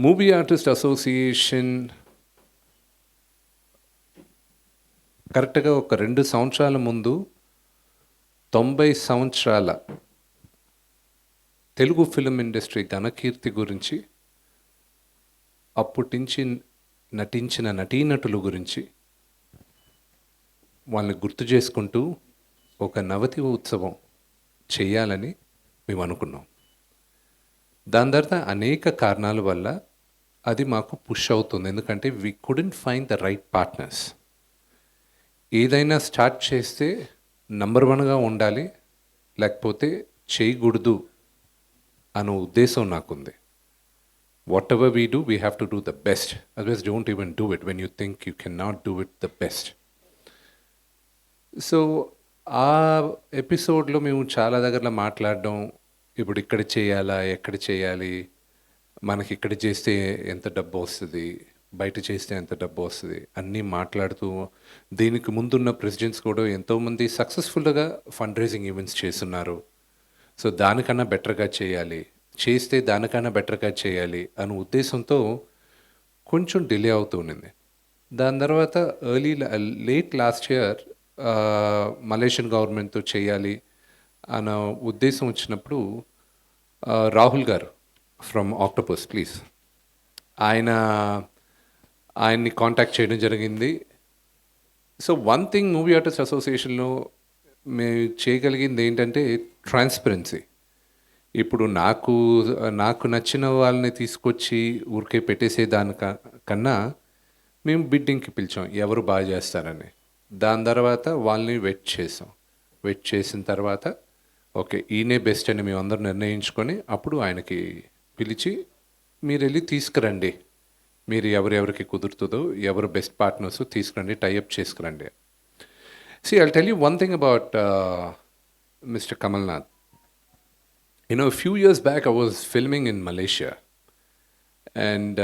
Movie artist association కరెక్ట్గా ఒక 2 సంవత్సరాల ముందు 90 సంవత్సరాల తెలుగు ఫిలిం ఇండస్ట్రీ ఘనకీర్తి గురించి, అప్పటించి నటించిన నటీనటుల గురించి వాళ్ళని గుర్తు చేసుకుంటూ ఒక నవతి ఉత్సవం చేయాలని మేము అనుకున్నాం. దాని తర్వాత అనేక కారణాల వల్ల అది మాకు పుష్ అవుతుంది. ఎందుకంటే we couldn't find the right partners. ఏదైనా స్టార్ట్ చేస్తే నంబర్ వన్గా ఉండాలి, లేకపోతే చేయకూడదు అనే ఉద్దేశం నాకుంది. What ever we do, we have to do the best. Otherwise don't even do it when you think you can not do it the best. So ఆ ఎపిసోడ్లో మేము చాలా దగ్గరలో మాట్లాడడం, ఇప్పుడు ఇక్కడ చేయాలా, ఎక్కడ చేయాలి, మనకి ఇక్కడ చేస్తే ఎంత డబ్బు వస్తుంది, బయట చేస్తే ఎంత డబ్బు వస్తుంది అన్నీ మాట్లాడుతూ, దీనికి ముందున్న ప్రెసిడెంట్స్ కూడా ఎంతోమంది సక్సెస్ఫుల్గా ఫండ్ రైజింగ్ ఈవెంట్స్ చేస్తున్నారు. సో దానికన్నా బెటర్గా చేయాలి, చేస్తే దానికన్నా బెటర్గా చేయాలి అనే ఉద్దేశంతో కొంచెం డిలే అవుతూ ఉండింది. దాని తర్వాత లేట్ లాస్ట్ ఇయర్ మలేషియన్ గవర్నమెంట్తో చేయాలి అన్న ఉద్దేశం వచ్చినప్పుడు రాహుల్ గారు ఫ్రమ్ ఆక్టోపస్ ప్లీజ్ ఆయన్ని కాంటాక్ట్ చేయడం జరిగింది. So one thing movie artist అసోసియేషన్లో మేము చేయగలిగింది ఏంటంటే ట్రాన్స్పరెన్సీ. ఇప్పుడు నాకు నచ్చిన వాళ్ళని తీసుకొచ్చి ఊరికే పెట్టేసే కన్నా మేము బిడ్డింగ్కి పిలిచాం ఎవరు బాగా చేస్తారని. దాని తర్వాత వాళ్ళని వెయిట్ చేసిన తర్వాత ఓకే ఈయనే బెస్ట్ అని మేము అందరూ నిర్ణయించుకొని అప్పుడు ఆయనకి పిలిచి మీరు వెళ్ళి తీసుకురండి, మీరు ఎవరెవరికి కుదురుతుందో ఎవరు బెస్ట్ పార్ట్నర్స్ తీసుకురండి, tie up చేసుకురండి. See, I'll tell you one thing about Mr. Kamal Nath. You know, a few years back I was filming in Malaysia and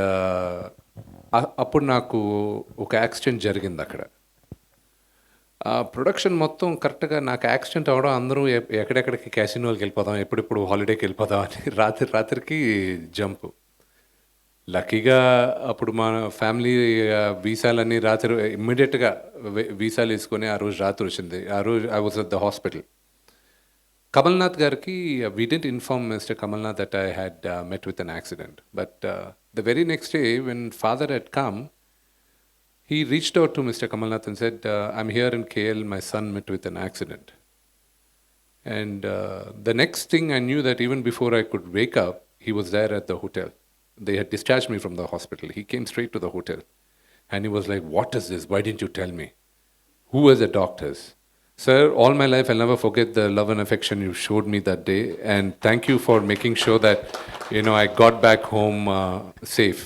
అప్పుడు నాకు ఒక యాక్సిడెంట్ జరిగింది అక్కడ. ప్రొడక్షన్ మొత్తం కరెక్ట్గా నాకు యాక్సిడెంట్ అవ్వడం, అందరూ ఎక్కడెక్కడికి క్యాసినోకి వెళ్ళిపోదాం, ఎప్పుడెప్పుడు హాలిడేకి వెళ్ళిపోదాం అని రాత్రికి జంపు. లక్కీగా అప్పుడు మా ఫ్యామిలీ వీసాలన్నీ రాత్రి ఇమ్మీడియట్గా వీసాలు వేసుకొని ఆ రోజు రాత్రి వచ్చింది. ఆ రోజు I was at the hospital. Kamalnath గారికి we didn't inform mister Kamalnath that I had met with an accident. But the very next day when father had come, he reached out to Mr. Kamalnath and said, I'm here in KL, my son met with an accident. And the next thing I knew that even before I could wake up, he was there at the hotel. They had discharged me from the hospital. He came straight to the hotel. And he was like, what is this? Why didn't you tell me? Who were the doctors? Sir, all my life I'll never forget the love and affection you showed me that day. And thank you for making sure that, I got back home safe.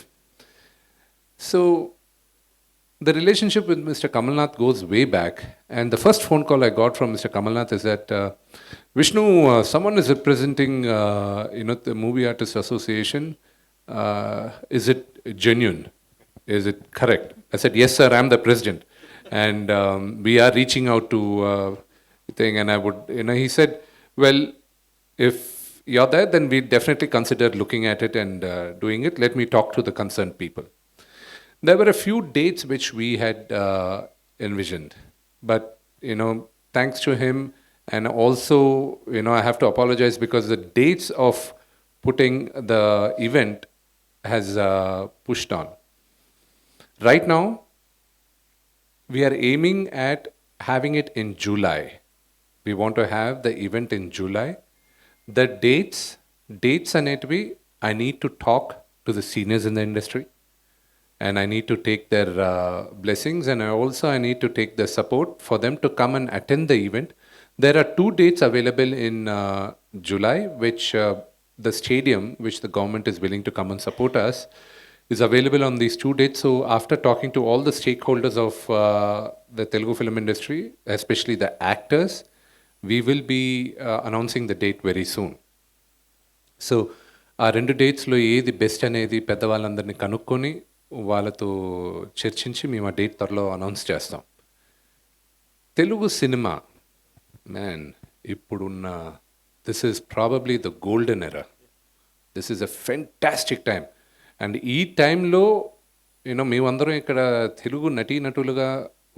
So the relationship with Mr. Kamalnath goes way back. And the first phone call I got from Mr. Kamalnath is that, Vishnu, someone is representing, the Movie Artists Association. Is it genuine? Is it correct? I said, yes, sir, I'm the president. And we are reaching out to thing. And I would, he said, well, if you're there, then we definitely consider looking at it and doing it. Let me talk to the concerned people. There were a few dates which we had envisioned, but thanks to him, and also I have to apologize because the dates of putting the event has pushed on. Right now, we are aiming at having it in July. We want to have the event in July. The dates anetvi, I need to talk to the seniors in the industry. And I need to take their blessings, and I need to take the support for them to come and attend the event. There are 2 dates available in July, which the stadium, which the government is willing to come and support us, is available on these 2 dates. So after talking to all the stakeholders of the Telugu film industry, especially the actors, we will be announcing the date very soon. So ఆ 2 డేట్స్లో ఏది best అనేది పెద్దవాళ్ళందరినీ కనుక్కొని వాళ్ళతో చర్చించి మేము ఆ date త్వరలో announce చేస్తాం. తెలుగు సినిమా మ్యాన్ ఇప్పుడున్న this is probably the golden era. This is a fantastic time. And ఈ టైంలో మేమందరం ఇక్కడ తెలుగు నటీనటులుగా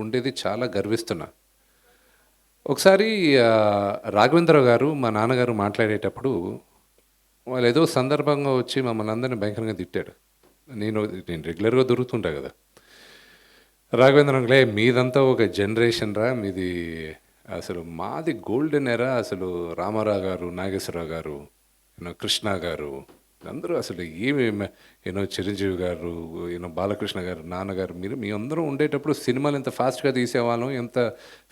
ఉండేది చాలా గర్విస్తున్నా. ఒకసారి రాఘవేంద్రరావు గారు, మా నాన్నగారు మాట్లాడేటప్పుడు వాళ్ళు ఏదో సందర్భంగా వచ్చి మమ్మల్ని అందరిని భయంకరంగా తిట్టాడు. నేను నేను రెగ్యులర్‌గా దొరుకుతుంటా కదా! రాఘవేంద్రరావులే మీదంతా ఒక జనరేషన్ రా మీది, అసలు మాది గోల్డెన్ ఎరా, అసలు రామారావు గారు, నాగేశ్వరరావు గారు, కృష్ణ గారు, అందరూ అసలు ఏమి చిరంజీవి గారు, బాలకృష్ణ గారు, నాన్నగారు, మీ అందరం ఉండేటప్పుడు సినిమాలు ఎంత ఫాస్ట్గా తీసేవాళ్ళం, ఎంత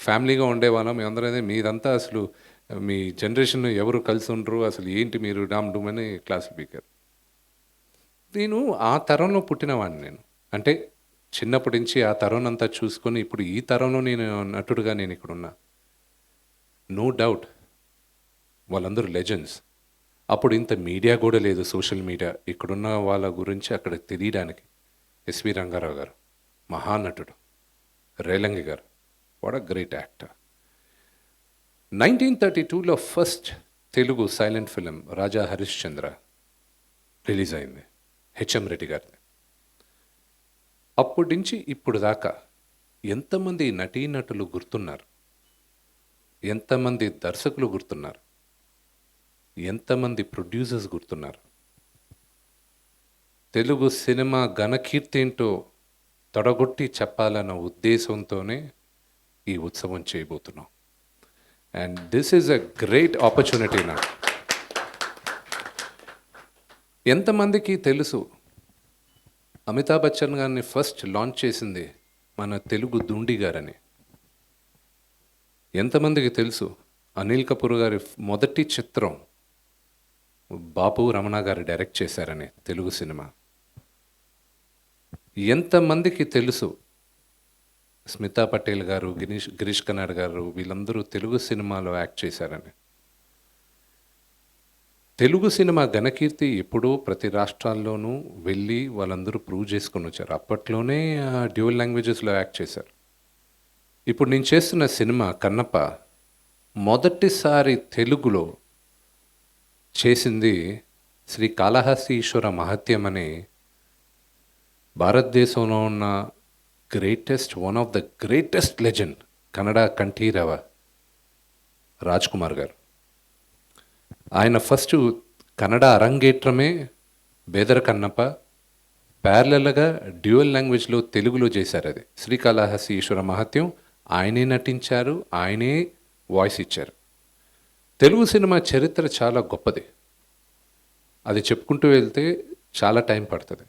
ఫ్యామిలీగా ఉండేవాళ్ళం, మీ అందరూ మీదంతా అసలు మీ జనరేషన్ ఎవరు కలిసి ఉండరు, అసలు ఏంటి మీరు డామ్ డూమ్ అని క్లాసులు పీకారు. నేను ఆ తరంలో పుట్టినవాడిని. నేను అంటే చిన్నప్పటి నుంచి ఆ తరం అంతా చూసుకొని ఇప్పుడు ఈ తరంలో నేను నటుడుగా నేను ఇక్కడ ఉన్నా. నో డౌట్ వాళ్ళందరూ లెజెండ్స్. అప్పుడు ఇంత మీడియా కూడా లేదు, సోషల్ మీడియా. ఇక్కడున్న వాళ్ళ గురించి అక్కడ తెలియడానికి ఎస్వి రంగారావు గారు మహానటుడు, రేలంగి గారు వాట్ అ గ్రేట్ యాక్టర్. 1932లో first Telugu silent film Raja Harishchandra release అయింది, హెచ్ఎం రెడ్డి గారిది. అప్పటి నుంచి ఇప్పుడు దాకా ఎంతమంది నటీనటులు గుర్తున్నారు, ఎంతమంది దర్శకులు గుర్తున్నారు, ఎంతమంది ప్రొడ్యూసర్స్ గుర్తున్నారు. తెలుగు సినిమా ఘనకీర్తి ఏంటో తొడగొట్టి చెప్పాలన్న ఉద్దేశంతోనే ఈ ఉత్సవం చేయబోతున్నాం. And this is a great opportunity. నాకు ఎంతమందికి తెలుసు అమితాబ్ బచ్చన్ గారిని ఫస్ట్ లాంచ్ చేసింది మన తెలుగు దుండి గారని? ఎంతమందికి తెలుసు అనిల్ కపూర్ గారి మొదటి చిత్రం బాపు రమణ గారు డైరెక్ట్ చేశారని తెలుగు సినిమా? ఎంతమందికి తెలుసు స్మితా పటేల్ గారు, గిరీష్ కర్నాడ్ గారు, వీళ్ళందరూ తెలుగు సినిమాలో యాక్ట్ చేశారని? తెలుగు సినిమా ఘనకీర్తి ఎప్పుడూ ప్రతి రాష్ట్రాల్లోనూ వెళ్ళి వాళ్ళందరూ ప్రూవ్ చేసుకొని వచ్చారు. అప్పట్లోనే డ్యూయల్ లాంగ్వేజెస్లో యాక్ట్ చేశారు. ఇప్పుడు నేను చేస్తున్న సినిమా కన్నప్ప మొదటిసారి తెలుగులో చేసింది శ్రీ కాళహస్తి ఈశ్వర మహత్యం అనే భారతదేశంలో ఉన్న one of the greatest legend Kannada Kanteerava Raj Kumar గారు. ఆయన ఫస్ట్ కన్నడ అరంగేట్రమే బేదర కన్నప్ప, ప్యారలల్గా డ్యూయల్ లాంగ్వేజ్లో తెలుగులో చేశారు. అది శ్రీకాళహస్తి ఈశ్వర మహత్యం. ఆయనే నటించారు, ఆయనే వాయిస్ ఇచ్చారు. తెలుగు సినిమా చరిత్ర చాలా గొప్పది. అది చెప్పుకుంటూ వెళ్తే చాలా టైం పడుతుంది.